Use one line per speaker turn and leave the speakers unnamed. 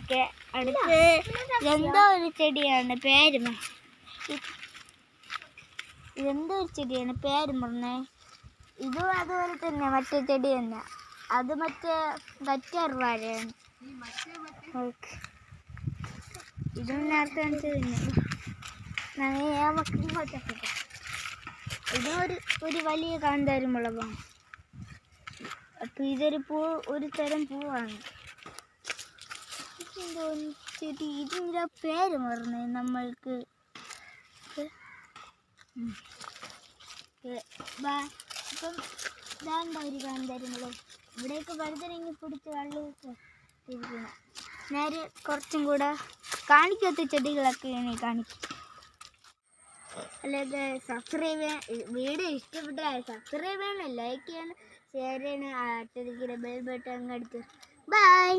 Okay, അടുത്ത് എന്തോ ഒരു ചെടിയാണ് പേര് ഇതെന്തോ ഒരു ചെടിയാണ് പേര് പറഞ്ഞേ. ഇതും അതുപോലെ തന്നെ മറ്റേ ചെടി തന്നെ. അത് മറ്റേ കറ്റാർവാഴയാണ്. ഓക്കെ, ഇതും നേരത്തെ കാണിച്ചത് തന്നെ. ഇതൊരു വലിയ കാന്താരി മുളകാണ്. അപ്പൊ ഇതൊരു ഒരു തരം പൂവാണ്. ചെടി ഇതിൻ്റെ പേര് പറഞ്ഞേ നമ്മൾക്ക്. അപ്പം ഇതാണ്ട ഒരു കാന്താരി മുളക്. ഇവിടെയൊക്കെ വഴുതനങ്ങി പിടിച്ച് വെള്ളമൊക്കെ ഇരിക്കണം. നേരെ കുറച്ചും കൂടെ കാണിക്കാത്ത ചെടികളൊക്കെയാണ് കാണിക്കും. അല്ലാതെ സബ്സ്ക്രൈബ് വീഡിയോ ഇഷ്ടപ്പെട്ടാൽ സബ്സ്ക്രൈബ് ചെയ്യണം, ലൈക്ക് ചെയ്യണം, ഷെയർ ചെയ്യണം, അടുത്തിരിക്കുന്ന ബെൽ ബട്ടൺ അങ്ങ് അടിച്ച്. ബൈ.